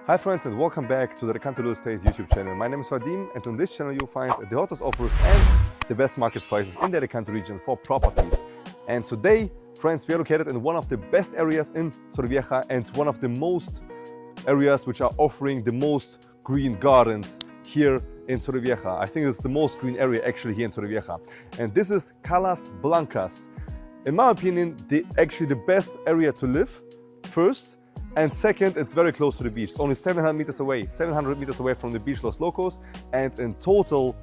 Hi friends and welcome back to the Alicante Real Estate YouTube channel. My name is Vadim and on this channel you'll find the hottest offers and the best market prices in the Alicante region for properties. And today, friends, we are located in one of the best areas in Torrevieja and one of the most areas which are offering the most green gardens here in Torrevieja. I think it's the most green area actually here in Torrevieja. And this is Calas Blancas. In my opinion, actually the best area to live, first. And second, it's very close to the beach. It's only 700 meters away from the beach Los Locos, and in total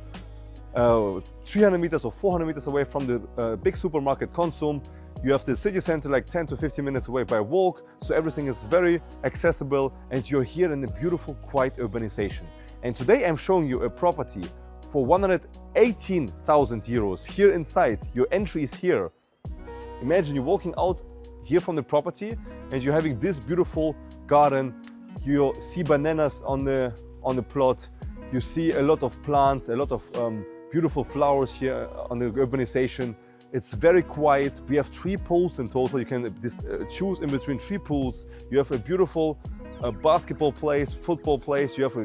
300 meters or 400 meters away from the big supermarket Consum. You have the city center like 10 to 15 minutes away by walk, so everything is very accessible and you're here in a beautiful, quiet urbanization. And today I'm showing you a property for 118,000 euros. Here inside, your entry is here. Imagine you're walking out here from the property and you're having this beautiful garden. You see bananas on the plot. You see a lot of plants, a lot of beautiful flowers here on the urbanization. It's very quiet. We have 3 pools in total. You can choose in between 3 pools. You have a beautiful basketball place, football place. You have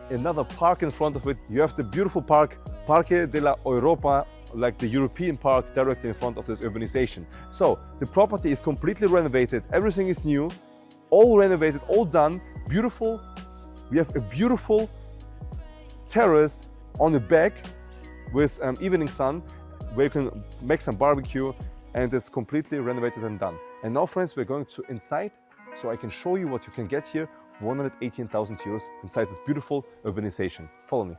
another park in front of it. You have the beautiful park, Parque de la Europa, like the European park directly in front of this urbanization. So the property is completely renovated. Everything is new, all renovated, all done, beautiful. We have a beautiful terrace on the back with evening sun where you can make some barbecue, and it's completely renovated and done. And now friends, we're going to inside so I can show you what you can get here. 118,000 euros inside this beautiful urbanization. Follow me.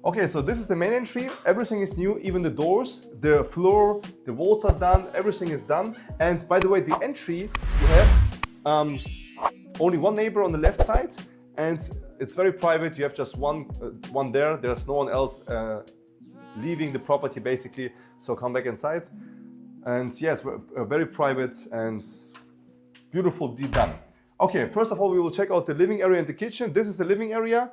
Okay, so this is the main entry. Everything is new, even the doors, the floor, the walls are done, everything is done. And by the way, the entry, you have only one neighbor on the left side, and it's very private. You have just one there. There's no one else leaving the property basically. So come back inside. And yes, very private and beautifully done. Okay, first of all, we will check out the living area and the kitchen. This is the living area.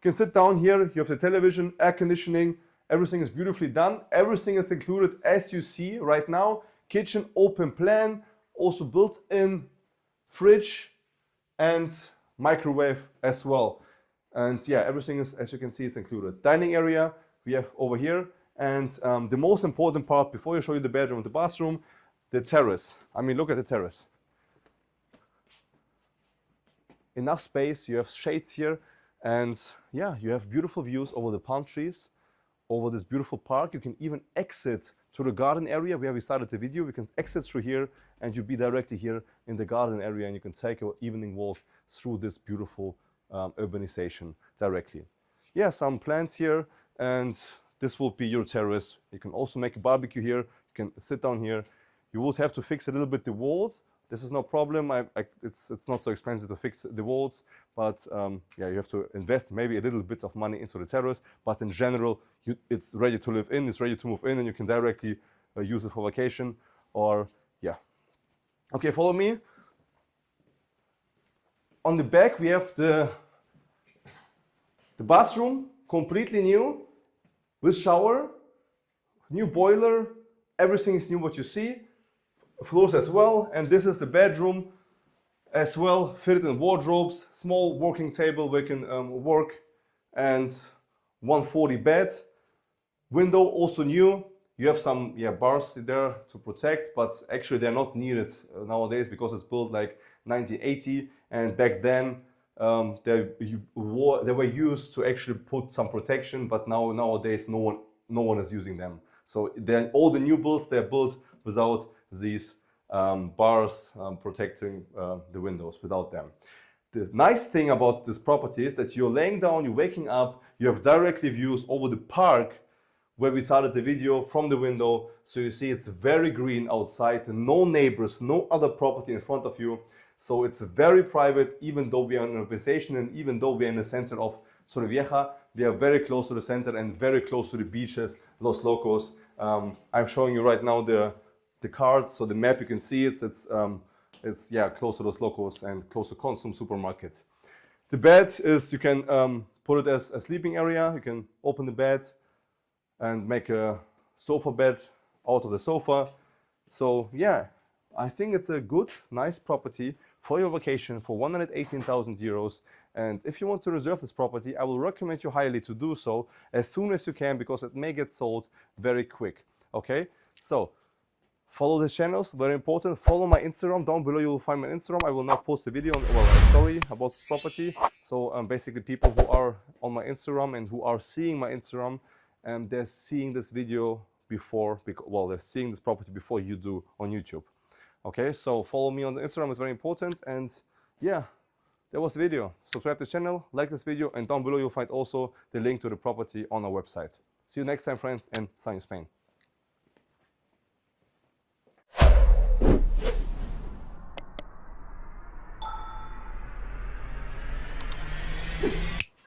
You can sit down here, you have the television, air conditioning, everything is beautifully done. Everything is included as you see right now. Kitchen open plan, also built-in fridge and microwave as well. And yeah, everything is, as you can see, is included. Dining area we have over here. And the most important part, before I show you the bedroom and the bathroom, the terrace. I mean, look at the terrace. Enough space, you have shades here. And yeah, you have beautiful views over the palm trees, over this beautiful park. You can even exit to the garden area where we started the video. We can exit through here and you'll be directly here in the garden area, and you can take an evening walk through this beautiful urbanization directly. Yeah, some plants here, and this will be your terrace. You can also make a barbecue here. You can sit down here. You would have to fix a little bit the walls. This is no problem. It's not so expensive to fix the walls, but yeah, you have to invest maybe a little bit of money into the terrace. But in general, it's ready to live in. It's ready to move in, and you can directly use it for vacation. Or yeah. Okay, follow me. On the back, we have the bathroom, completely new, with shower, new boiler. Everything is new. What you see. Floors as well, and this is the bedroom as well, fitted in wardrobes, small working table where you can work, and 140 bed. Window also new. You have some bars there to protect, but actually they're not needed nowadays because it's built like 1980, and back then they were used to actually put some protection, but nowadays no one is using them. So all the new builds, they're built without these bars protecting the windows, without them. The nice thing about this property is that you're laying down, you're waking up, you have directly views over the park where we started the video from the window. So you see it's very green outside, and no neighbors, no other property in front of you. So it's very private, even though we are in an urbanization and even though we are in the center of Torrevieja. We are very close to the center and very close to the beaches, Los Locos. I'm showing you right now the card, so the map, you can see it's close to Los Locos and close to Consum supermarket. The bed is, you can put it as a sleeping area. You can open the bed, and make a sofa bed out of the sofa. So yeah, I think it's a good, nice property for your vacation for 118,000 euros. And if you want to reserve this property, I will recommend you highly to do so as soon as you can, because it may get sold very quick. Okay, so follow the channels, very important. Follow my Instagram. Down below you will find my Instagram. I will now post a video on, well, a story about this property. So basically people who are on my Instagram and who are seeing my Instagram, they're seeing this video before, well, they're seeing this property before you do on YouTube. Okay, so follow me on the Instagram, it's very important. And yeah, that was the video. Subscribe to the channel, like this video, and down below you'll find also the link to the property on our website. See you next time, friends, and sunny Spain.